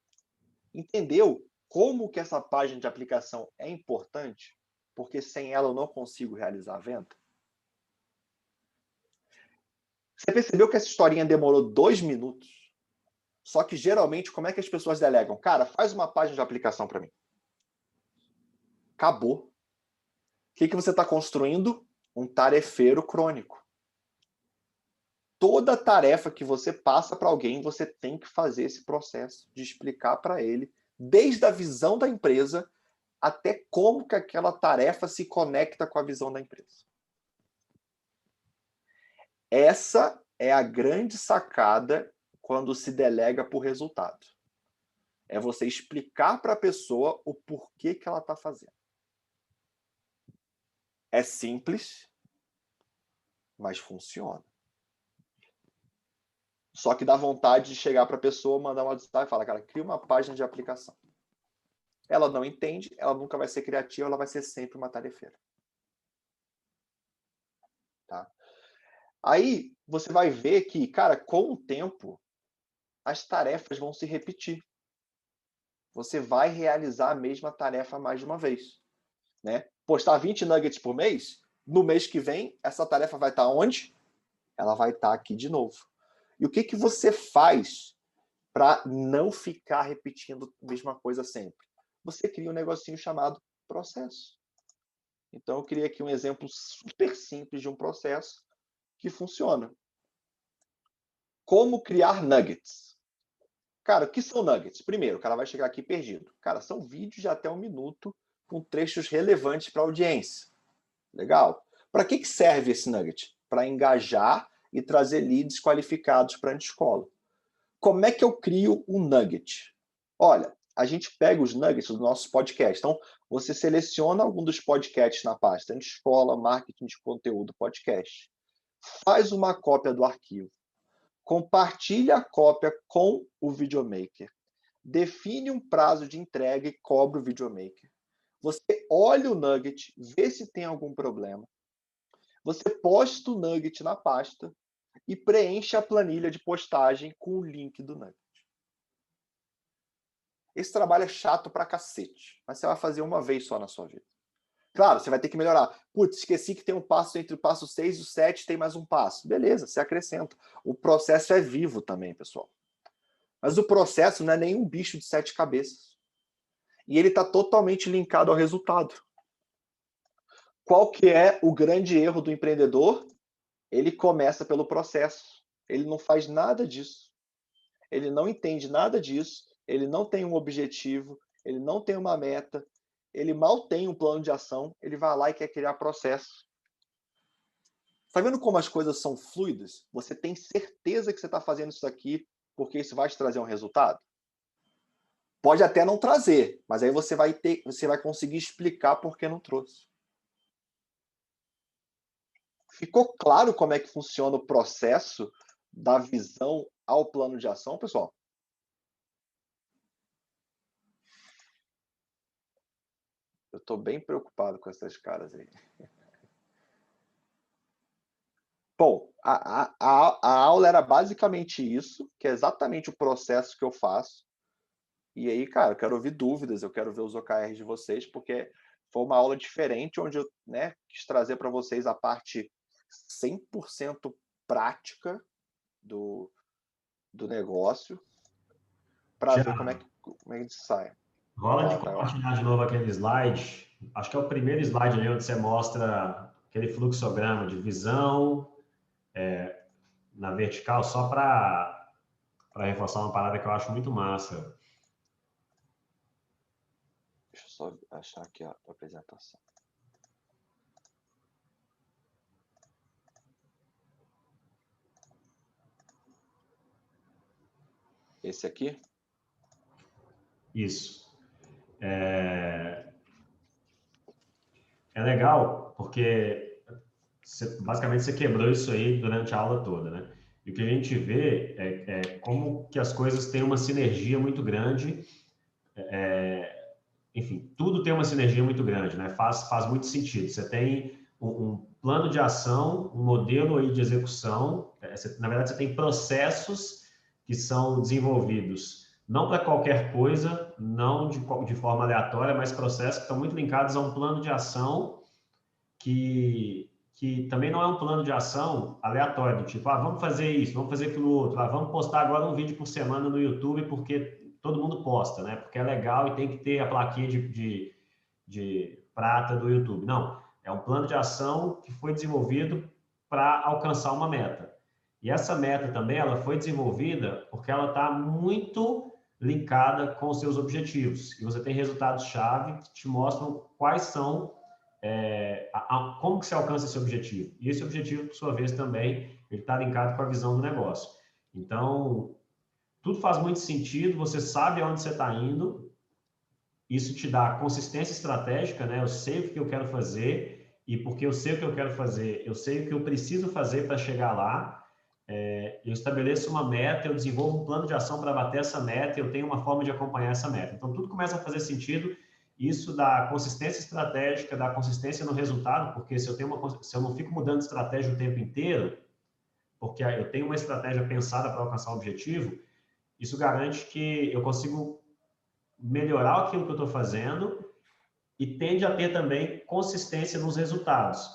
Entendeu como que essa página de aplicação é importante? Porque sem ela eu não consigo realizar a venda? Você percebeu que essa historinha demorou 2 minutos? Só que geralmente, como é que as pessoas delegam? Cara, faz uma página de aplicação para mim. Acabou. que você está construindo? Um tarefeiro crônico. Toda tarefa que você passa para alguém, você tem que fazer esse processo de explicar para ele, desde a visão da empresa até como que aquela tarefa se conecta com a visão da empresa. Essa é a grande sacada quando se delega por resultado. É você explicar para a pessoa o porquê que ela está fazendo. É simples, mas funciona. Só que dá vontade de chegar para a pessoa, mandar uma WhatsApp e falar, cara, cria uma página de aplicação. Ela não entende, ela nunca vai ser criativa, ela vai ser sempre uma tarefeira. Tá? Aí você vai ver que, cara, com o tempo, as tarefas vão se repetir. Você vai realizar a mesma tarefa mais de uma vez. Né? Postar 20 nuggets por mês, no mês que vem, essa tarefa vai estar onde? Ela vai estar aqui de novo. E o que, que você faz para não ficar repetindo a mesma coisa sempre? Você cria um negocinho chamado processo. Então, eu criei aqui um exemplo super simples de um processo que funciona. Como criar nuggets? Cara, o que são nuggets? Primeiro, o cara vai chegar aqui perdido. Cara, são vídeos de até 1 minuto com trechos relevantes para a audiência. Legal. Para que serve esse nugget? Para engajar e trazer leads qualificados para a escola. Como é que eu crio um nugget? Olha, a gente pega os nuggets do nosso podcast. Então, você seleciona algum dos podcasts na pasta de escola, marketing de conteúdo, podcast. Faz uma cópia do arquivo. Compartilha a cópia com o videomaker. Define um prazo de entrega e cobra o videomaker. Você olha o nugget, vê se tem algum problema. Você posta o nugget na pasta e preenche a planilha de postagem com o link do nugget. Esse trabalho é chato pra cacete, mas você vai fazer uma vez só na sua vida. Claro, você vai ter que melhorar. Putz, esqueci que tem um passo entre o passo 6 e o 7, tem mais um passo. Beleza, você acrescenta. O processo é vivo também, pessoal. Mas o processo não é nenhum bicho de 7 cabeças. E ele está totalmente linkado ao resultado. Qual que é o grande erro do empreendedor? Ele começa pelo processo. Ele não faz nada disso. Ele não entende nada disso. Ele não tem um objetivo. Ele não tem uma meta. Ele mal tem um plano de ação. Ele vai lá e quer criar processo. Tá vendo como as coisas são fluidas? Você tem certeza que você está fazendo isso aqui porque isso vai te trazer um resultado? Pode até não trazer, mas aí você vai conseguir explicar por que não trouxe. Ficou claro como é que funciona o processo da visão ao plano de ação, pessoal? Eu estou bem preocupado com essas caras aí. Bom, a aula era basicamente isso, que é exatamente o processo que eu faço. E aí, cara, eu quero ouvir dúvidas, eu quero ver os OKRs de vocês, porque foi uma aula diferente, onde eu quis trazer para vocês a parte 100% prática do negócio, para ver como é que a gente sai. Rola de compartilhar de novo aquele slide. Acho que é o primeiro slide ali onde você mostra aquele fluxograma de visão na vertical, só para reforçar uma parada que eu acho muito massa. Deixa eu só achar aqui a apresentação. Esse aqui? Isso. É legal, porque basicamente você quebrou isso aí durante a aula toda, né? E o que a gente vê é como que as coisas têm uma sinergia muito grande. Enfim, tudo tem uma sinergia muito grande, né? Faz muito sentido. Você tem um plano de ação, um modelo aí de execução. Na verdade, você tem processos que são desenvolvidos não para qualquer coisa, não de forma aleatória, mas processos que estão muito linkados a um plano de ação que também não é um plano de ação aleatório, do tipo, vamos fazer isso, vamos fazer aquilo outro, vamos postar agora um vídeo por semana no YouTube porque todo mundo posta, né? Porque é legal e tem que ter a plaquinha de prata do YouTube. Não, É um plano de ação que foi desenvolvido para alcançar uma meta. E essa meta também ela foi desenvolvida porque ela está muito linkada com os seus objetivos. E você tem resultados-chave que te mostram quais são, como que você alcança esse objetivo. E esse objetivo, por sua vez, também ele está linkado com a visão do negócio. Então, tudo faz muito sentido, você sabe aonde você está indo, isso te dá consistência estratégica, né? Eu sei o que eu quero fazer e porque eu sei o que eu quero fazer, eu sei o que eu preciso fazer para chegar lá. Eu estabeleço uma meta, eu desenvolvo um plano de ação para bater essa meta, eu tenho uma forma de acompanhar essa meta. Então, tudo começa a fazer sentido. Isso dá consistência estratégica, dá consistência no resultado, porque se eu não fico mudando de estratégia o tempo inteiro, porque eu tenho uma estratégia pensada para alcançar o objetivo, isso garante que eu consigo melhorar aquilo que eu estou fazendo e tende a ter também consistência nos resultados.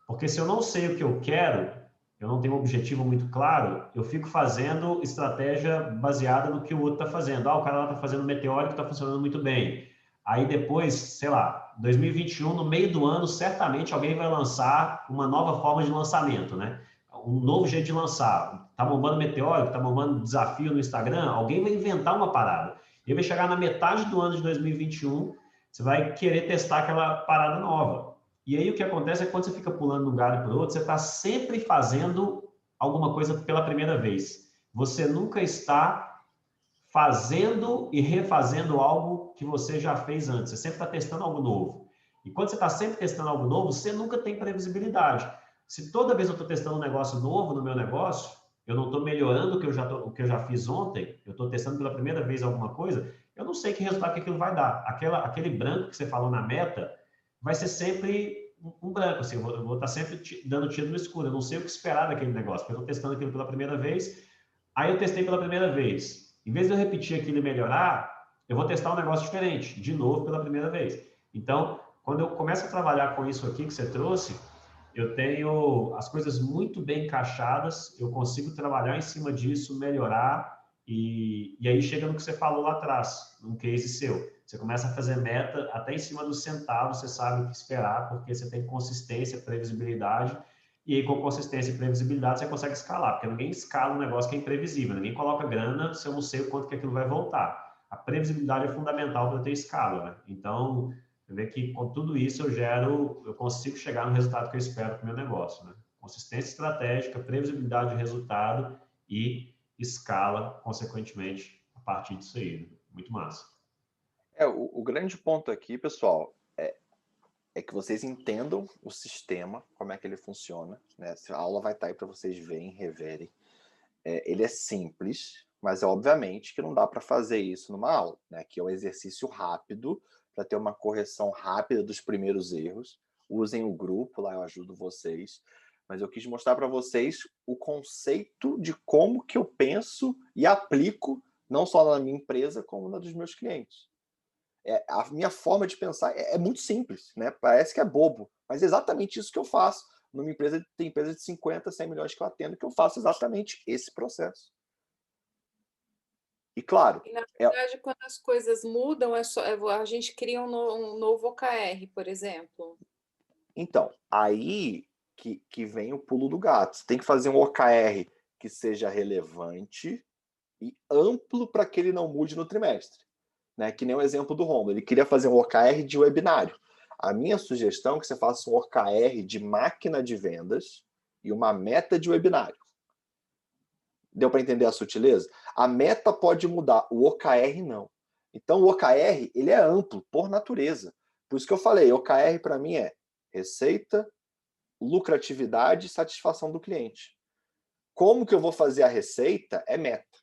Porque se eu não sei o que eu quero, eu não tenho um objetivo muito claro, eu fico fazendo estratégia baseada no que o outro está fazendo. O cara lá está fazendo meteórico, está funcionando muito bem. Aí depois, sei lá, 2021, no meio do ano, certamente alguém vai lançar uma nova forma de lançamento, né? Um novo jeito de lançar. Tá bombando meteórico, tá bombando desafio no Instagram, alguém vai inventar uma parada. E vai chegar na metade do ano de 2021, você vai querer testar aquela parada nova. E aí o que acontece é que quando você fica pulando de um galho para o outro, você está sempre fazendo alguma coisa pela primeira vez. Você nunca está fazendo e refazendo algo que você já fez antes. Você sempre está testando algo novo. E quando você está sempre testando algo novo, você nunca tem previsibilidade. Se toda vez eu estou testando um negócio novo no meu negócio, eu não estou melhorando o que eu já fiz ontem, eu estou testando pela primeira vez alguma coisa, eu não sei que resultado que aquilo vai dar. Aquele branco que você falou na meta vai ser sempre um branco. Assim, eu vou estar sempre dando tiro no escuro. Eu não sei o que esperar daquele negócio, porque eu estou testando aquilo pela primeira vez. Aí eu testei pela primeira vez. Em vez de eu repetir aquilo e melhorar, eu vou testar um negócio diferente, de novo pela primeira vez. Então, quando eu começo a trabalhar com isso aqui que você trouxe, eu tenho as coisas muito bem encaixadas, eu consigo trabalhar em cima disso, melhorar, e aí chega no que você falou lá atrás, num case seu. Você começa a fazer meta até em cima dos centavos, você sabe o que esperar, porque você tem consistência, previsibilidade, e aí com consistência e previsibilidade você consegue escalar, porque ninguém escala um negócio que é imprevisível, ninguém coloca grana se eu não sei o quanto que aquilo vai voltar. A previsibilidade é fundamental para ter escala, né? Então, você vê que com tudo isso eu consigo chegar no resultado que eu espero para o meu negócio, né? Consistência estratégica, previsibilidade de resultado e escala, consequentemente, a partir disso aí. Né? Muito massa. O grande ponto aqui, pessoal, é que vocês entendam o sistema, como é que ele funciona. Né? A aula vai estar aí para vocês verem, reverem. Ele é simples, mas obviamente que não dá para fazer isso numa aula, né? Que é um exercício rápido, para ter uma correção rápida dos primeiros erros. Usem o grupo, lá eu ajudo vocês. Mas eu quis mostrar para vocês o conceito de como que eu penso e aplico, não só na minha empresa, como na dos meus clientes. A minha forma de pensar é muito simples, né? Parece que é bobo, mas é exatamente isso que eu faço. Numa empresa, tem empresa de 50, 100 milhões que eu atendo, que eu faço exatamente esse processo. E claro... E, na verdade, quando as coisas mudam, a gente cria um novo OKR, por exemplo. Então, aí que vem o pulo do gato. Você tem que fazer um OKR que seja relevante e amplo para que ele não mude no trimestre. Né? Que nem o exemplo do Romulo. Ele queria fazer um OKR de webinário. A minha sugestão é que você faça um OKR de máquina de vendas e uma meta de webinário. Deu para entender a sutileza? A meta pode mudar, o OKR não. Então, o OKR ele é amplo, por natureza. Por isso que eu falei, OKR para mim é receita, lucratividade e satisfação do cliente. Como que eu vou fazer a receita é meta.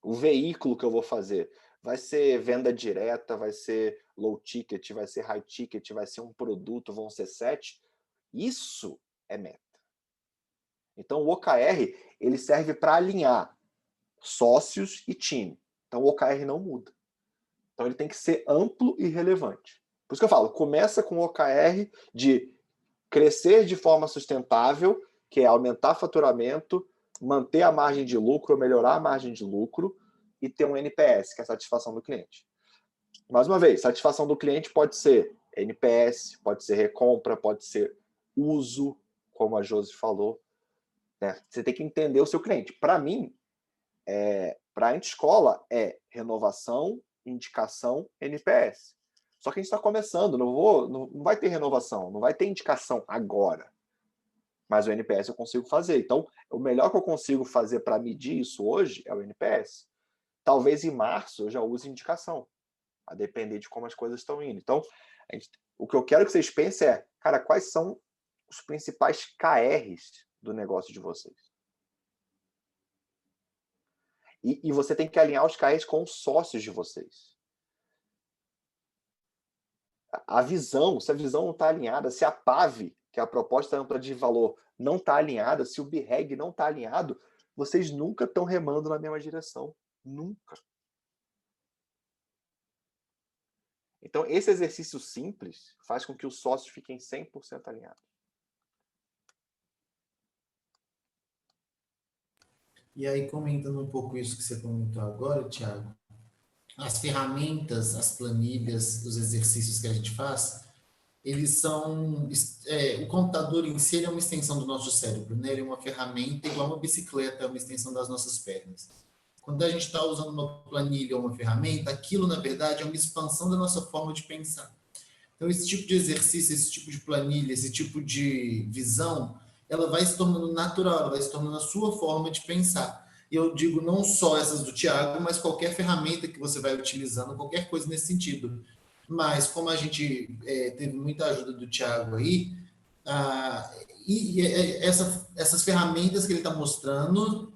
O veículo que eu vou fazer vai ser venda direta, vai ser low ticket, vai ser high ticket, vai ser um produto, vão ser 7. Isso é meta. Então, o OKR ele serve para alinhar sócios e time. Então, o OKR não muda. Então, ele tem que ser amplo e relevante. Por isso que eu falo, começa com o OKR de crescer de forma sustentável, que é aumentar faturamento, manter a margem de lucro, ou melhorar a margem de lucro, e ter um NPS, que é a satisfação do cliente. Mais uma vez, satisfação do cliente pode ser NPS, pode ser recompra, pode ser uso, como a Josi falou. Né? Você tem que entender o seu cliente. Para mim, para a escola, é renovação, indicação, NPS. Só que a gente está começando, não vai ter renovação, não vai ter indicação agora. Mas o NPS eu consigo fazer. Então, o melhor que eu consigo fazer para medir isso hoje é o NPS. Talvez em março eu já use indicação, a depender de como as coisas estão indo. Então, o que eu quero que vocês pensem é, cara, quais são os principais KRs do negócio de vocês? E você tem que alinhar os KRs com os sócios de vocês. A visão, se a visão não está alinhada, se a PAV, que é a proposta ampla de valor, não está alinhada, se o BREG não está alinhado, vocês nunca estão remando na mesma direção. Nunca. Então, esse exercício simples faz com que os sócios fiquem 100% alinhados. E aí, comentando um pouco isso que você comentou agora, Thiago, as ferramentas, as planilhas, os exercícios que a gente faz, eles são... o computador em si é uma extensão do nosso cérebro, né? Ele é uma ferramenta igual uma bicicleta, é uma extensão das nossas pernas. Quando a gente está usando uma planilha ou uma ferramenta, aquilo, na verdade, é uma expansão da nossa forma de pensar. Então, esse tipo de exercício, esse tipo de planilha, esse tipo de visão, ela vai se tornando natural, ela vai se tornando a sua forma de pensar. E eu digo não só essas do Thiago, mas qualquer ferramenta que você vai utilizando, qualquer coisa nesse sentido. Mas, como a gente teve muita ajuda do Thiago aí, essas ferramentas que ele está mostrando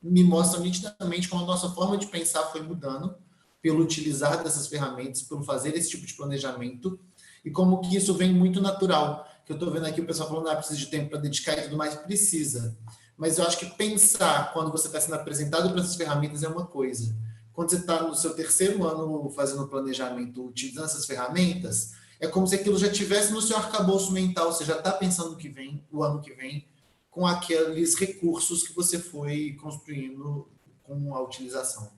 me mostram nitidamente como a nossa forma de pensar foi mudando pelo utilizar dessas ferramentas, pelo fazer esse tipo de planejamento, e como que isso vem muito natural. Que eu estou vendo aqui o pessoal falando, precisa de tempo para dedicar e tudo mais, precisa. Mas eu acho que pensar quando você está sendo apresentado para essas ferramentas é uma coisa. Quando você está no seu terceiro ano fazendo planejamento, utilizando essas ferramentas, é como se aquilo já estivesse no seu arcabouço mental, você já está pensando no que vem, o ano que vem, com aqueles recursos que você foi construindo com a utilização.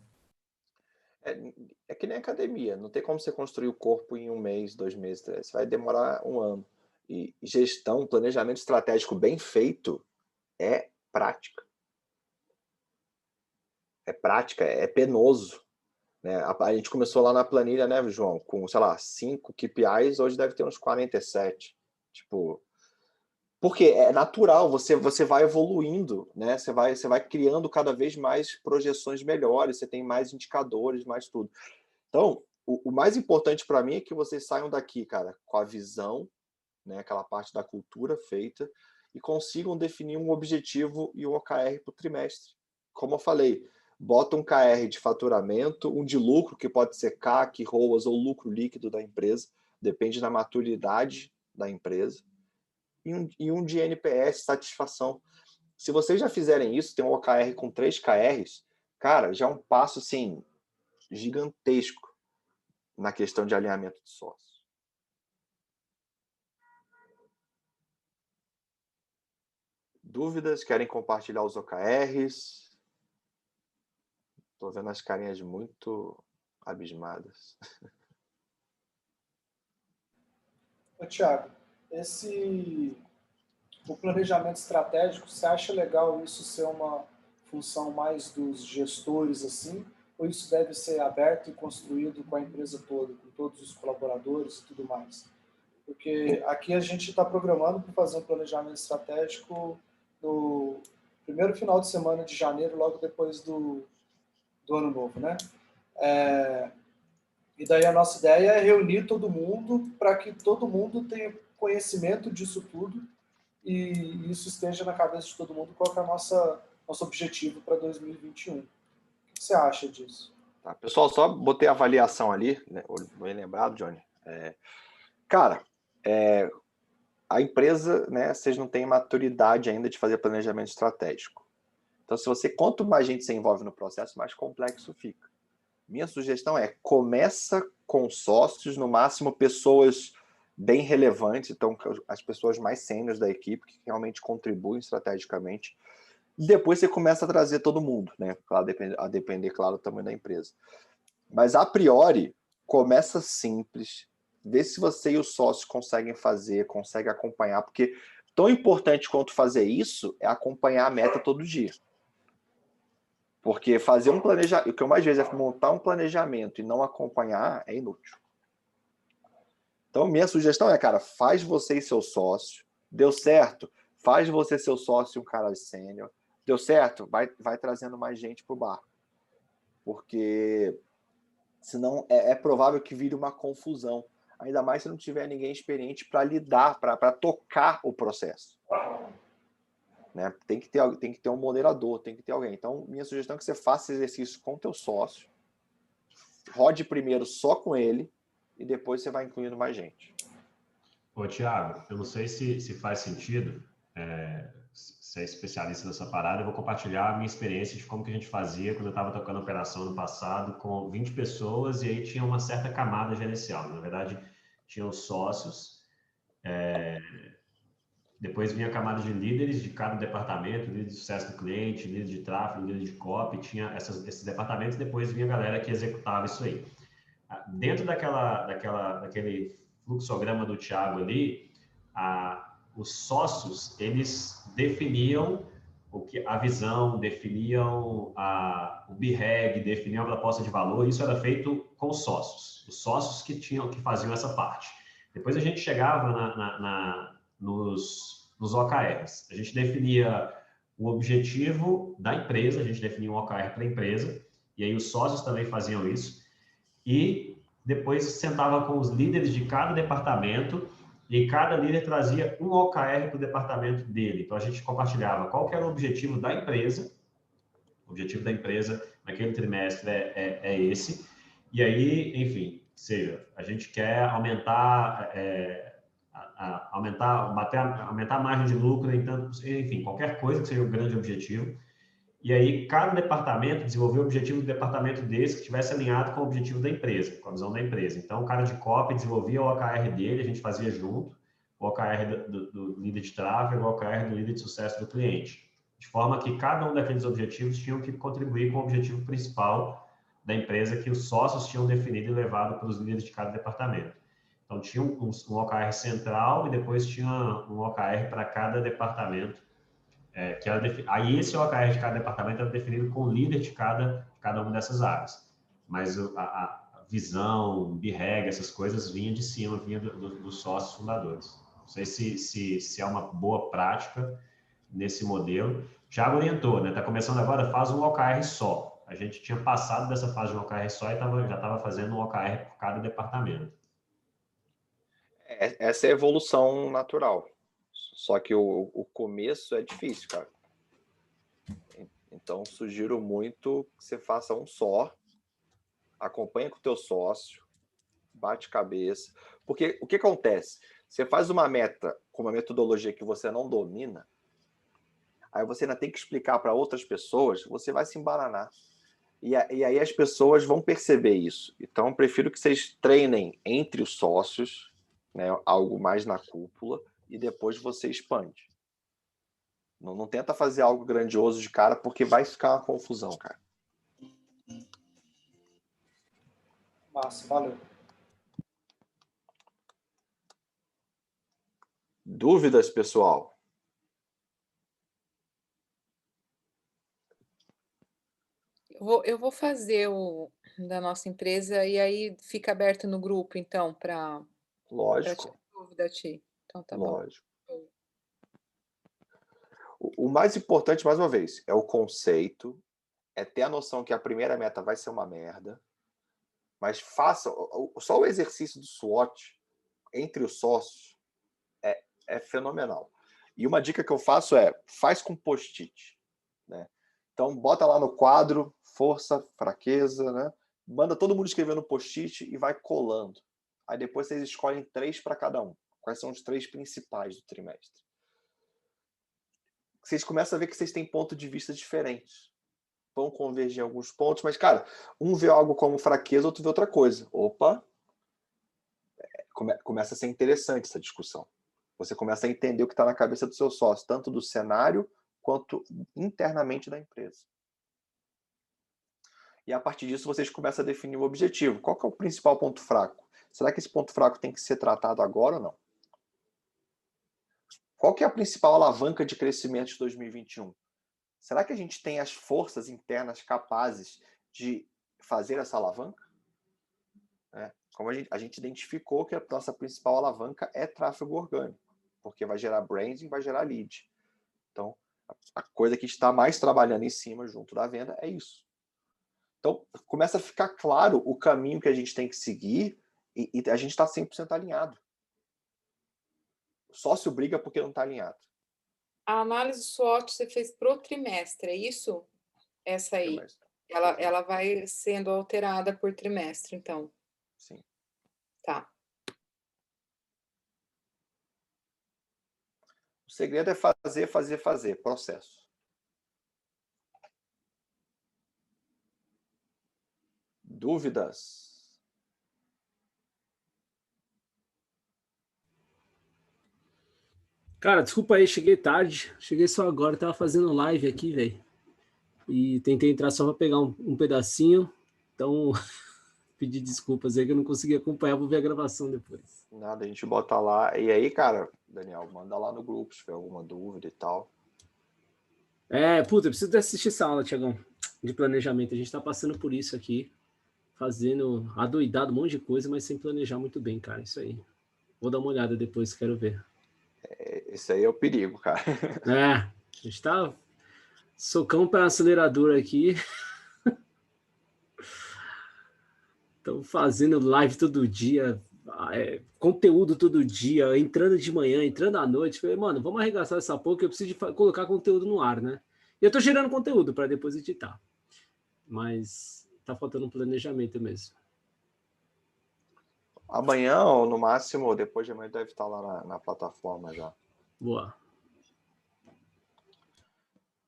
É que nem academia, não tem como você construir o corpo em 1 mês, 2 meses, 3. Você vai demorar 1 ano. E gestão, planejamento estratégico bem feito é prática. É prática, é penoso. Né? A gente começou lá na planilha, né, João, com, sei lá, 5 KPIs, hoje deve ter uns 47. Tipo, porque é natural, você vai evoluindo, né? Você vai criando cada vez mais projeções melhores, você tem mais indicadores, mais tudo. Então, o mais importante para mim é que vocês saiam daqui, cara, com a visão, né, aquela parte da cultura feita, e consigam definir um objetivo e um OKR para o trimestre. Como eu falei, bota um KR de faturamento, um de lucro, que pode ser CAC, ROAS ou lucro líquido da empresa, depende da maturidade da empresa, e um de NPS, satisfação. Se vocês já fizerem isso, tem um OKR com 3 KRs, cara, já é um passo, assim, gigantesco na questão de alinhamento de sócios. Dúvidas? Querem compartilhar os OKRs? Estou vendo as carinhas muito abismadas. Thiago, o planejamento estratégico, você acha legal isso ser uma função mais dos gestores assim, ou isso deve ser aberto e construído com a empresa toda, com todos os colaboradores e tudo mais? Porque aqui a gente está programando para fazer um planejamento estratégico no primeiro final de semana de janeiro, logo depois do ano novo, né? E daí a nossa ideia é reunir todo mundo para que todo mundo tenha conhecimento disso tudo e isso esteja na cabeça de todo mundo qual que é o nosso objetivo para 2021. O que você acha disso? Tá, pessoal, só botei a avaliação ali, né? Bem lembrado, Johnny. Cara, a empresa, né, vocês não têm maturidade ainda de fazer planejamento estratégico. Então, quanto mais gente se envolve no processo, mais complexo fica. Minha sugestão é, começa com sócios, no máximo pessoas bem relevantes, então as pessoas mais sêniores da equipe, que realmente contribuem estrategicamente. Depois você começa a trazer todo mundo, né? A depender, claro, do tamanho da empresa. Mas, a priori, começa simples, vê se você e os sócios conseguem fazer, conseguem acompanhar, porque tão importante quanto fazer isso é acompanhar a meta todo dia. Porque fazer um planejamento, o que eu mais vejo é montar um planejamento e não acompanhar é inútil. Então, minha sugestão é, cara, faz você e seu sócio. Deu certo? Faz você, seu sócio e um cara sênior. Deu certo? Vai trazendo mais gente pro barco. Porque senão é provável que vire uma confusão. Ainda mais se não tiver ninguém experiente para lidar, para tocar o processo. Né? Tem que ter um moderador, tem que ter alguém. Então, minha sugestão é que você faça exercício com o teu sócio, rode primeiro só com ele, e depois você vai incluindo mais gente. Ô, Thiago, eu não sei se faz sentido, se é especialista nessa parada, eu vou compartilhar a minha experiência de como que a gente fazia quando eu estava tocando operação no passado com 20 pessoas, e aí tinha uma certa camada gerencial. Na verdade, tinham os sócios, depois vinha a camada de líderes de cada departamento, líder de sucesso do cliente, líder de tráfego, líder de copy, tinha esses departamentos, depois vinha a galera que executava isso aí. Dentro daquele fluxograma do Thiago ali, os sócios, eles definiam a visão, definiam o BREG, definiam a proposta de valor, isso era feito com os sócios que faziam essa parte. Depois a gente chegava nos OKRs, a gente definia o objetivo da empresa, a gente definia um OKR para a empresa, e aí os sócios também faziam isso, e depois sentava com os líderes de cada departamento e cada líder trazia um OKR para o departamento dele. Então, a gente compartilhava qual que era o objetivo da empresa. O objetivo da empresa naquele trimestre é esse. E aí, enfim, seja, a gente quer aumentar a margem de lucro, enfim, qualquer coisa que seja o grande objetivo. E aí, cada departamento desenvolveu o objetivo do departamento desse que estivesse alinhado com o objetivo da empresa, com a visão da empresa. Então, o cara de copy desenvolvia o OKR dele, a gente fazia junto, o OKR do líder de tráfego, o OKR do líder de sucesso do cliente. De forma que cada um daqueles objetivos tinham que contribuir com o objetivo principal da empresa que os sócios tinham definido e levado para os líderes de cada departamento. Então, tinha um OKR central e depois tinha um OKR para cada departamento. Aí esse OKR de cada departamento era definido com o líder de cada uma dessas áreas. Mas a visão, BREG, essas coisas vinha de cima, vinha dos sócios fundadores. Não sei se é uma boa prática nesse modelo. O Thiago orientou, né? Está começando agora, faz um OKR só. A gente tinha passado dessa fase de um OKR só e já estava fazendo um OKR por cada departamento. Essa é a evolução natural. Só que o começo é difícil, cara. Então, sugiro muito que você faça um só, acompanhe com o teu sócio, bate cabeça. Porque o que acontece? Você faz uma meta com uma metodologia que você não domina, aí você ainda tem que explicar para outras pessoas, você vai se embananar. E aí as pessoas vão perceber isso. Então, eu prefiro que vocês treinem entre os sócios, né, algo mais na cúpula, e depois você expande. Não tenta fazer algo grandioso de cara, porque vai ficar uma confusão, cara. Massa, valeu. Dúvidas, pessoal? Eu vou fazer o da nossa empresa e aí fica aberto no grupo, então, para Lógico. dúvida, Ti. Então, tá bom. Lógico. O mais importante, mais uma vez, é o conceito, é ter a noção que a primeira meta vai ser uma merda, mas faça só o exercício do SWOT entre os sócios é fenomenal. E uma dica que eu faço faz com post-it, né? Então bota lá no quadro força, fraqueza, né? Manda todo mundo escrever no post-it e vai colando. Aí depois vocês escolhem 3 para cada um. Quais são os 3 principais do trimestre? Vocês começam a ver que vocês têm pontos de vista diferentes. Vão convergir em alguns pontos, mas, cara, um vê algo como fraqueza, outro vê outra coisa. Opa! Começa a ser interessante essa discussão. Você começa a entender o que está na cabeça do seu sócio, tanto do cenário quanto internamente da empresa. E a partir disso, vocês começam a definir o objetivo. Qual que é o principal ponto fraco? Será que esse ponto fraco tem que ser tratado agora ou não? Qual que é a principal alavanca de crescimento de 2021? Será que a gente tem as forças internas capazes de fazer essa alavanca? Como a gente identificou que a nossa principal alavanca é tráfego orgânico, porque vai gerar branding, vai gerar lead. Então, a coisa que está mais trabalhando em cima, junto da venda, é isso. Então, começa a ficar claro o caminho que a gente tem que seguir e a gente está 100% alinhado. O sócio briga porque não está alinhado. A análise SWOT você fez pro trimestre, é isso? Essa aí. Ela vai sendo alterada por trimestre, então. Sim. Tá. O segredo é fazer. Processo. Dúvidas? Cara, desculpa aí, cheguei tarde. Cheguei só agora, tava fazendo live aqui, velho. E tentei entrar só para pegar um pedacinho. Então, pedi desculpas aí que eu não consegui acompanhar, vou ver a gravação depois. Nada, a gente bota lá. E aí, cara, Daniel, manda lá no grupo se tiver alguma dúvida e tal. Puta, eu preciso assistir essa aula, Tiagão, de planejamento. A gente tá passando por isso aqui, fazendo adoidado um monte de coisa, mas sem planejar muito bem, cara. Isso aí. Vou dar uma olhada depois, quero ver. Esse aí é o perigo, cara. A gente tá socão para acelerador aqui. Estão fazendo live todo dia, conteúdo todo dia, entrando de manhã, entrando à noite. Falei, mano, vamos arregaçar essa porra que eu preciso de colocar conteúdo no ar, né? E eu tô gerando conteúdo para depois editar. Mas tá faltando um planejamento mesmo. Amanhã, ou no máximo, depois de amanhã, deve estar lá na plataforma já. Boa.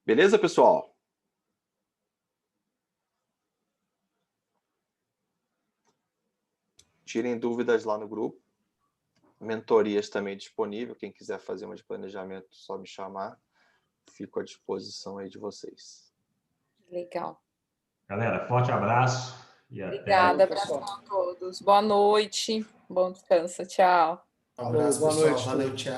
Beleza, pessoal? Tirem dúvidas lá no grupo. Mentorias também disponível. Quem quiser fazer uma de planejamento, só me chamar. Fico à disposição aí de vocês. Legal. Galera, forte abraço e Obrigada, até. abraço a todos. Boa noite. Bom descanso. Tchau. Um abraço, Boa pessoal. noite. Valeu, tchau.